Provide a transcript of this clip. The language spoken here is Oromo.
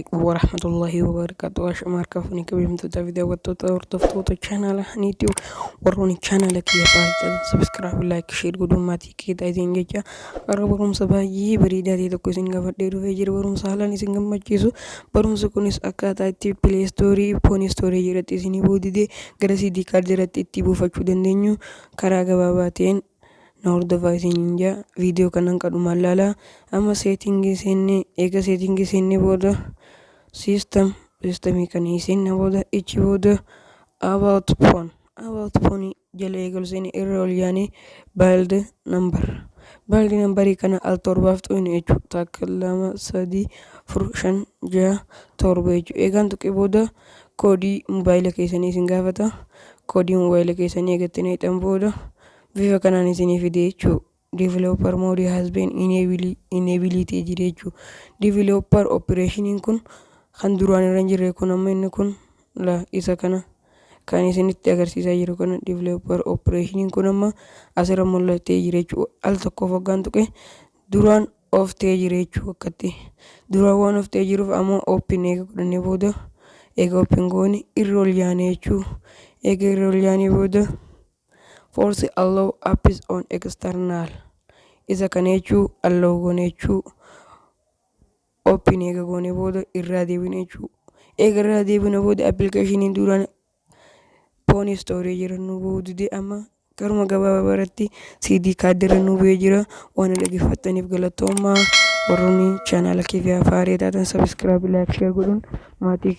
عليكم ورحمة الله وبركاته. أشمار كفني كبير فيديو وتطفطوط channel هنيتي وروني channel كي فاجد سبسكرايب لايك شير قدوم ما تيجي تايزين جيجا أربعهم سباجي بريدة دي تكوسين كفر ديرو فيجر برهم سهلا نسينغم مجلسو برهم سكونس أكاتا تي بلاي ستوري بوني ستوري جرتي سيني بودي دي غرسي دي كار جرتي تيبو فاجو دندنيو كراغا باباتين نور device ninja video kanan kadu malala ama setting senne ega setting senne boda system kan senne boda ichi boda about phone jale egol senne errol yani build number kana al torbaft un echu takallama sadi furshan ja torbeju egan to ke boda kodi mobile ke senne singavata kodi mobile ke senne gatine tamboda Viva kanaan isinii fide jechuun developer mode has been enabled jire jechuun developer operation kun kan duraan irra jirre kun amma inni kun la isa kana kan isinitti agarsiisaa jiru kana developer operation kun amma asirra mul'atee jire jechuun al tokko foggaan tuqe duraan oftee jire jechuun akkatti duraan waan oftee jiruuf ammoo open eega godhannee booda eega open goone irra ol yaane jechuun eega irra ol yaane booda force allow apps on external isa kanechu allow gonechu open ega gone bodo irra debinechu egra debina bodo application induran pony storage ranu bodo de ama karuma gaba baratti cd card ranu bejira wana lagi fatanif galatoma waruni channel ke via fare datan subscribe like share gudun mati